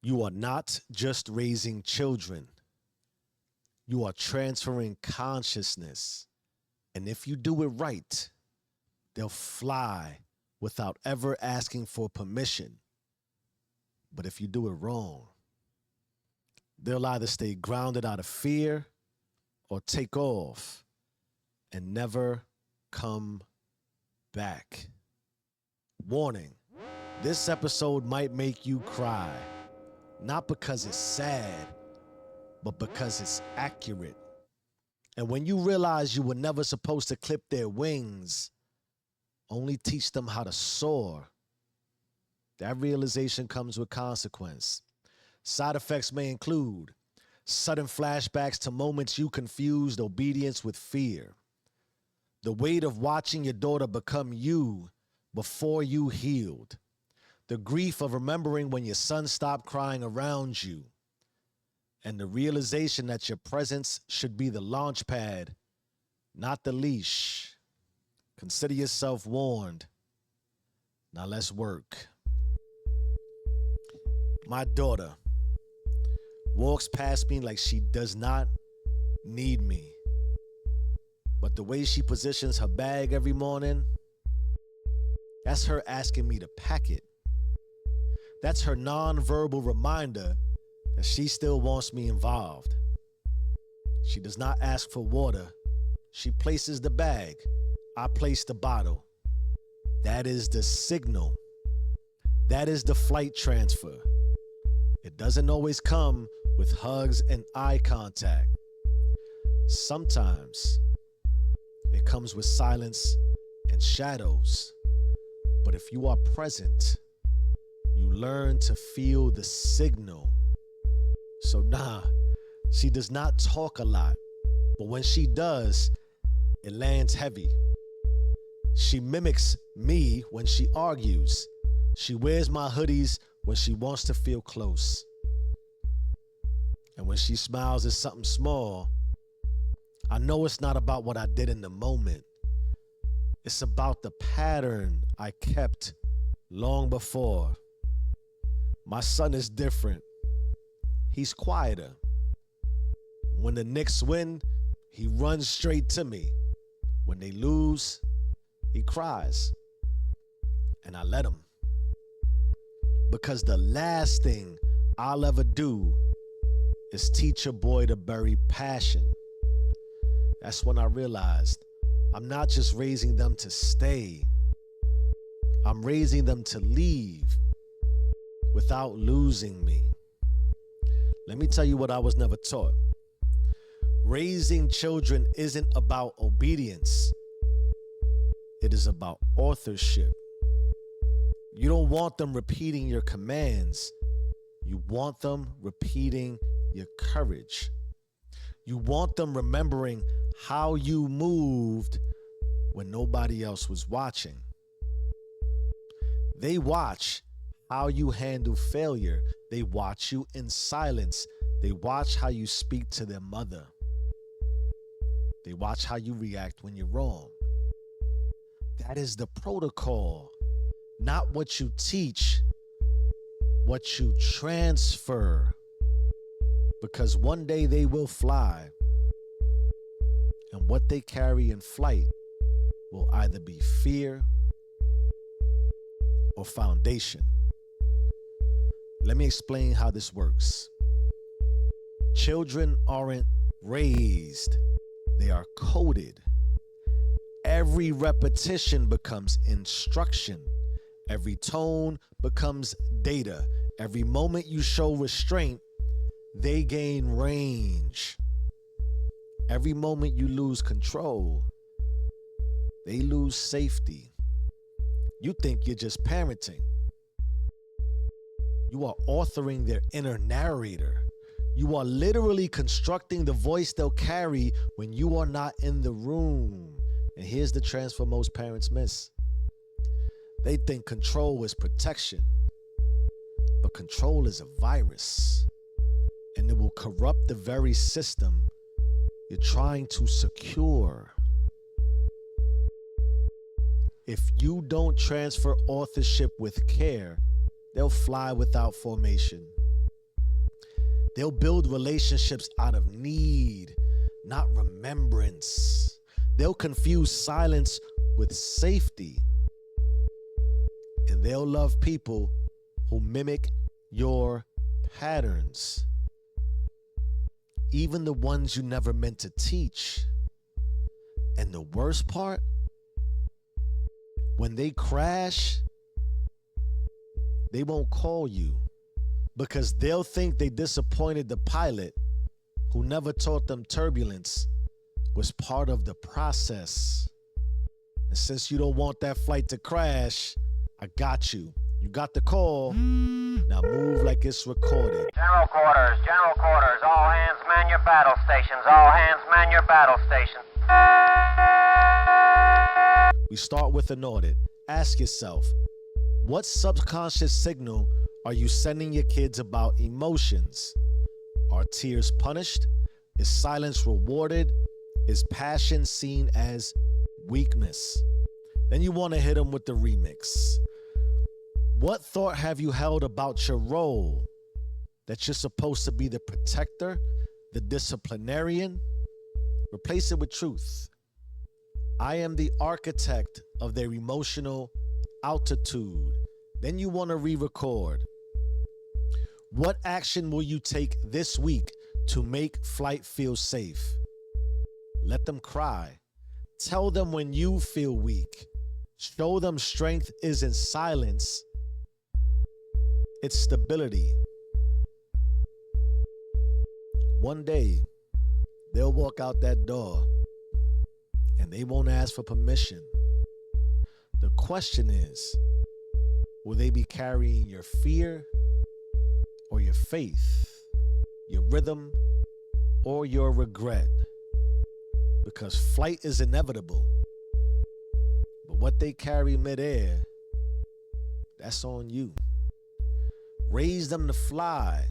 You are not just raising children, you are transferring consciousness. And if you do it right, they'll fly without ever asking for permission. But if you do it wrong, they'll either stay grounded out of fear or take off and never come back. Warning, this episode might make you cry, not because it's sad, but because it's accurate. And when you realize you were never supposed to clip their wings, only teach them how to soar, that realization comes with consequence. Side effects may include sudden flashbacks to moments you confused obedience with fear, the weight of watching your daughter become you before you healed, the grief of remembering when your son stopped crying around you, and the realization that your presence should be the launch pad, not the leash. Consider yourself warned. Now let's work. My daughter walks past me like she does not need me. But the way she positions her bag every morning, that's her asking me to pack it. That's her nonverbal reminder that she still wants me involved. She does not ask for water. She places the bag. I place the bottle. That is the signal. That is the flight transfer. It doesn't always come with hugs and eye contact. Sometimes it comes with silence and shadows. But if you are present, you learn to feel the signal. So she does not talk a lot, but when she does, it lands heavy. She mimics me when she argues. She wears my hoodies when she wants to feel close. And when she smiles at something small, I know it's not about what I did in the moment. It's about the pattern I kept long before. My son is different. He's quieter. When the Knicks win, he runs straight to me. When they lose, he cries. And I let him. Because the last thing I'll ever do is teach a boy to bury passion. That's when I realized I'm not just raising them to stay. I'm raising them to leave without losing me. Let me tell you what I was never taught. Raising children isn't about obedience. It is about authorship. You don't want them repeating your commands. You want them repeating your courage. You want them remembering how you moved when nobody else was watching. They watch how you handle failure. They watch you in silence. They watch how you speak to their mother. They watch how you react when you're wrong. That is the protocol, not what you teach, what you transfer. Because one day they will fly, and what they carry in flight will either be fear or foundation. Let me explain how this works. Children aren't raised, they are coded. Every repetition becomes instruction. Every tone becomes data. Every moment you show restraint, they gain range. Every moment you lose control, they lose safety. You think you're just parenting. You are authoring their inner narrator. You are literally constructing the voice they'll carry when you are not in the room. And here's the transfer most parents miss. They think control is protection, but control is a virus, and it will corrupt the very system you're trying to secure. If you don't transfer authorship with care, they'll fly without formation. They'll build relationships out of need, not remembrance. They'll confuse silence with safety. And they'll love people who mimic your patterns, even the ones you never meant to teach. And the worst part, when they crash, they won't call you because they'll think they disappointed the pilot who never taught them turbulence was part of the process. And since you don't want that flight to crash, I got you. You got the call. Now move like it's recorded. General quarters, all hands man your battle stations, all hands man your battle stations. We start with an audit. Ask yourself, what subconscious signal are you sending your kids about emotions? Are tears punished? Is silence rewarded? Is passion seen as weakness? Then you want to hit them with the remix. What thought have you held about your role? That you're supposed to be the protector, the disciplinarian? Replace it with truth. I am the architect of their emotional altitude. Then you want to re-record. What action will you take this week to make flight feel safe? Let them cry. Tell them when you feel weak. Show them strength isn't silence, it's stability. One day, they'll walk out that door and they won't ask for permission. The question is, will they be carrying your fear or your faith, your rhythm or your regret? Because flight is inevitable, but what they carry midair, that's on you. Raise them to fly,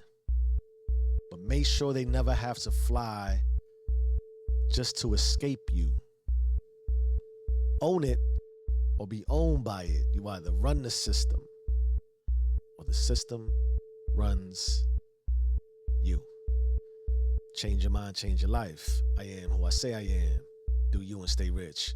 but make sure they never have to fly just to escape you. Own it or be owned by it. You either run the system or the system runs you. Change your mind, change your life. I am who I say I am. Do you and stay rich.